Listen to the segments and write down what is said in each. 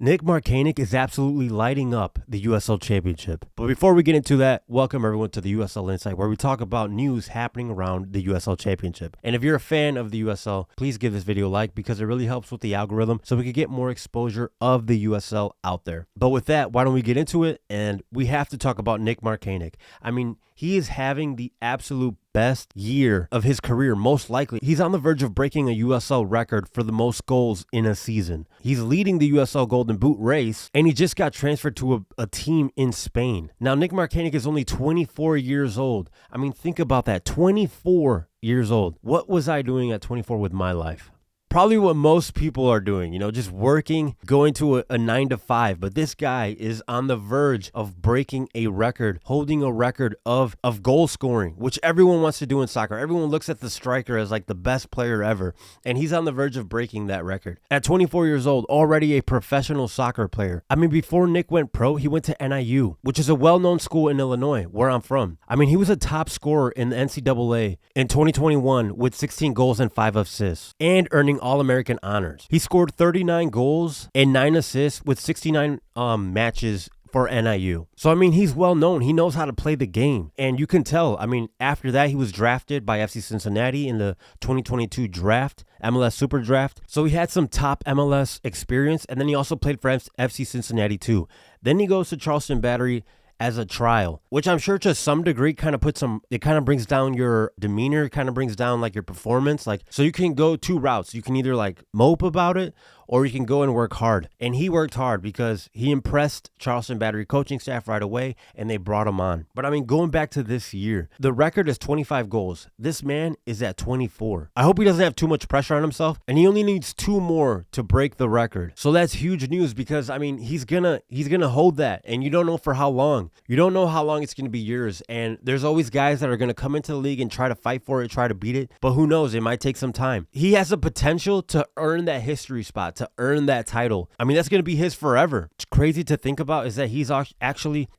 Nick Markanich is absolutely lighting up the USL Championship. But before we get into that, welcome everyone to the USL Insight, where we talk about news happening around the USL Championship. And if you're a fan of the USL, please give this video a like because it really helps with the algorithm so we can get more exposure of the USL out there. But with that, why don't we get into it? And we have to talk about Nick Markanich. I mean, he is having the absolute best year of his career, most likely. He's on the verge of breaking a USL record for the most goals in a season. He's leading the USL Golden Boot race, and he just got transferred to a team in Spain. Now, Nick Markanich is only 24 years old. I mean, think about that, 24 years old. What was I doing at 24 with my life? Probably what most people are doing, just working, going to a 9 to 5. But this guy is on the verge of breaking a record, holding a record of goal scoring, which everyone wants to do in soccer. Everyone looks at the striker as like the best player ever, and he's on the verge of breaking that record. At 24 years old, already a professional soccer player. I mean, before Nick went pro, he went to NIU, which is a well-known school in Illinois, where I'm from. I mean, he was a top scorer in the NCAA in 2021 with 16 goals and 5 assists, and earning All-American honors. He scored 39 goals and 9 assists with 69 matches for NIU. So, I mean, he's well known. He knows how to play the game. And you can tell, I mean, after that, he was drafted by FC Cincinnati in the 2022 draft, MLS Super Draft. So he had some top MLS experience. And then he also played for FC Cincinnati too. Then he goes to Charleston Battery as a trial, which I'm sure to some degree kind of brings down your demeanor, kind of brings down like your performance. So you can go two routes. You can either like mope about it, or you can go and work hard. And he worked hard because he impressed Charleston Battery coaching staff right away, and they brought him on. But I mean, going back to this year, the record is 25 goals. This man is at 24. I hope he doesn't have too much pressure on himself, and he only needs 2 more to break the record. So that's huge news because, I mean, he's gonna hold that, and you don't know for how long. You don't know how long it's going to be years, and there's always guys that are going to come into the league and try to fight for it, try to beat it, but who knows, it might take some time. He has the potential to earn that history spot, to earn that title. I mean, that's going to be his forever. It's crazy to think about is that he's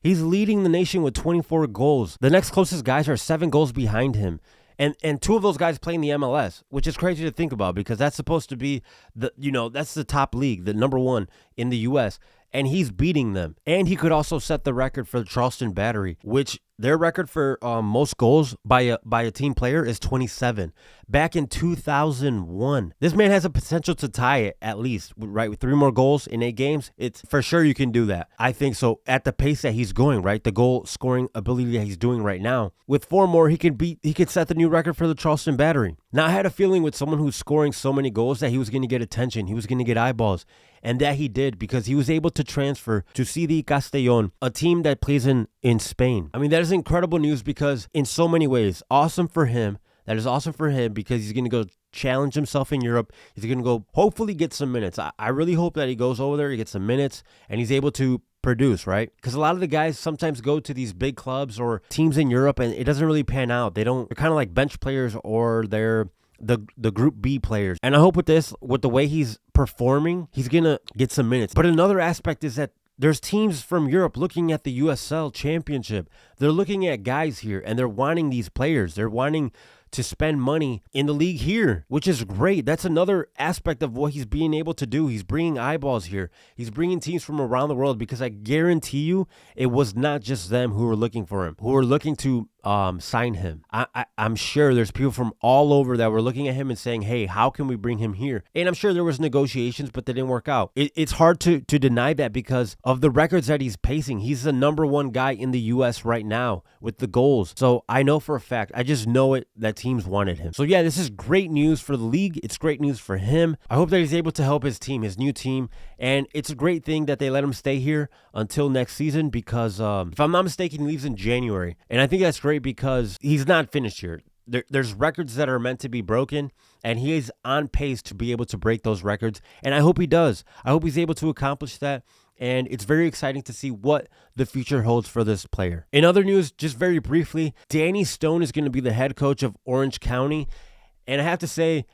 leading the nation with 24 goals. The next closest guys are 7 goals behind him. And 2 of those guys play in the MLS, which is crazy to think about because that's supposed to be that's the top league, the number 1 in the US, and he's beating them. And he could also set the record for Charleston Battery, which their record for most goals by a team player is 27. Back in 2001. This man has a potential to tie it at least, right? With 3 more goals in 8 games, it's for sure you can do that. I think so at the pace that he's going, right? The goal scoring ability that he's doing right now. With 4 more, he could set the new record for the Charleston Battery. Now, I had a feeling with someone who's scoring so many goals that he was going to get attention. He was going to get eyeballs. And that he did because he was able to transfer to CD Castellon, a team that plays in Spain. I mean, that is incredible news because in so many ways, awesome for him. That is awesome for him because he's going to go challenge himself in Europe. He's going to go hopefully get some minutes. I really hope that he goes over there, he gets some minutes, and he's able to produce, right? Because a lot of the guys sometimes go to these big clubs or teams in Europe and it doesn't really pan out. They're kind of like bench players or they're the Group B players. And I hope with the way he's performing, he's going to get some minutes. But another aspect is that there's teams from Europe looking at the USL Championship. They're looking at guys here and they're wanting these players. They're wanting to spend money in the league here, which is great. That's another aspect of what he's being able to do. He's bringing eyeballs here. He's bringing teams from around the world because I guarantee you it was not just them who were looking for him, who were looking to sign him. I'm sure there's people from all over that were looking at him and saying, hey, how can we bring him here? And I'm sure there was negotiations, but they didn't work out. It's hard to deny that because of the records that he's pacing. He's the number 1 guy in the U.S. right now with the goals. So I know for a fact, I just know it, that teams wanted him. So yeah, this is great news for the league. It's great news for him. I hope that he's able to help his team, his new team. And it's a great thing that they let him stay here until next season because if I'm not mistaken, he leaves in January. And I think that's great because he's not finished here. There's records that are meant to be broken, and he is on pace to be able to break those records. And I hope he does. I hope he's able to accomplish that. And it's very exciting to see what the future holds for this player. In other news, just very briefly, Danny Stone is going to be the head coach of Orange County. And I have to say,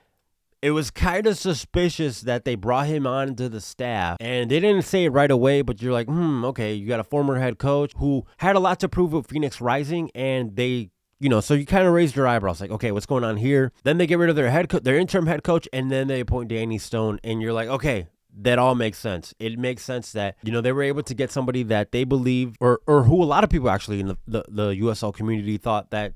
it was kind of suspicious that they brought him on to the staff. And they didn't say it right away, but you're like, okay, you got a former head coach who had a lot to prove with Phoenix Rising, and they so you kind of raised your eyebrows like, okay, what's going on here? Then they get rid of their interim head coach, and then they appoint Danny Stone, and you're like, okay, that all makes sense. It makes sense that, you know, they were able to get somebody that they believe, or who a lot of people actually in the USL community thought that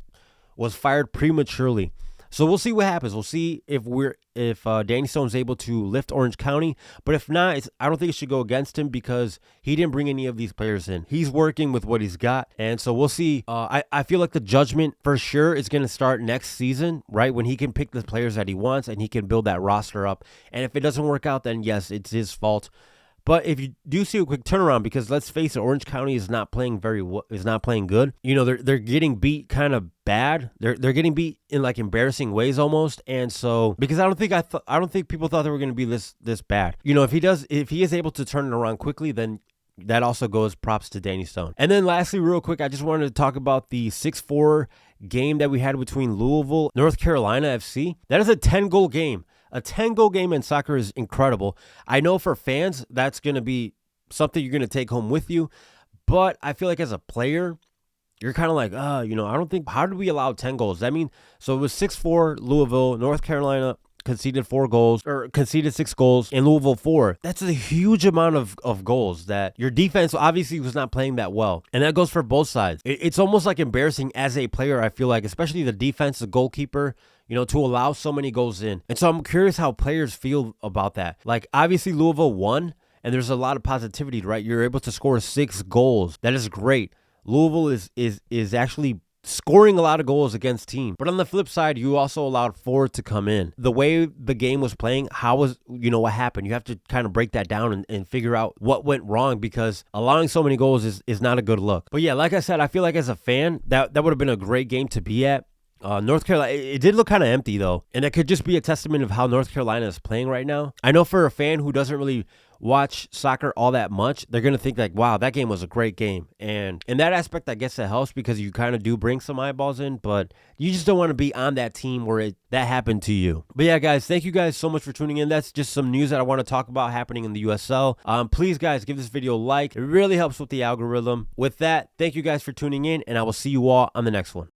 was fired prematurely. So we'll see what happens. We'll see if Danny Stone's able to lift Orange County. But if not, I don't think it should go against him because he didn't bring any of these players in. He's working with what he's got. And so we'll see. I feel like the judgment for sure is going to start next season, right? When he can pick the players that he wants and he can build that roster up. And if it doesn't work out, then yes, it's his fault. But if you do see a quick turnaround, because let's face it, Orange County is not playing good. You know, they're getting beat kind of bad. They're getting beat in like embarrassing ways almost. And so because I don't think people thought they were going to be this bad. You know, if he is able to turn it around quickly, then that also goes props to Danny Stone. And then lastly, real quick, I just wanted to talk about the 6-4 game that we had between Louisville, North Carolina FC. That is a 10-goal game. A 10-goal game in soccer is incredible. I know for fans, that's going to be something you're going to take home with you. But I feel like as a player, you're kind of like, you know, I don't think, how did we allow 10 goals? I mean, so it was 6-4 Louisville, North Carolina conceded 6 goals, and Louisville 4. That's a huge amount of goals that your defense obviously was not playing that well. And that goes for both sides. It's almost like embarrassing as a player, I feel like, especially the defense, the goalkeeper, you know, to allow so many goals in. And so I'm curious how players feel about that. Like, obviously Louisville won, and there's a lot of positivity, right? You're able to score 6 goals. That is great. Louisville is actually scoring a lot of goals against team. But on the flip side, you also allowed 4 to come in. The way the game was playing, what happened? You have to kind of break that down and figure out what went wrong, because allowing so many goals is not a good look. But yeah, like I said, I feel like as a fan, that would have been a great game to be at. North Carolina, it did look kind of empty though, and that could just be a testament of how North Carolina is playing right now. I know for a fan who doesn't really watch soccer all that much, they're going to think like, wow, that game was a great game. And in that aspect, I guess it helps because you kind of do bring some eyeballs in, but you just don't want to be on that team where that happened to you. But yeah, guys, thank you guys so much for tuning in. That's just some news that I want to talk about happening in the USL. Please, guys, give this video a like. It really helps with the algorithm. With that, thank you guys for tuning in, and I will see you all on the next one.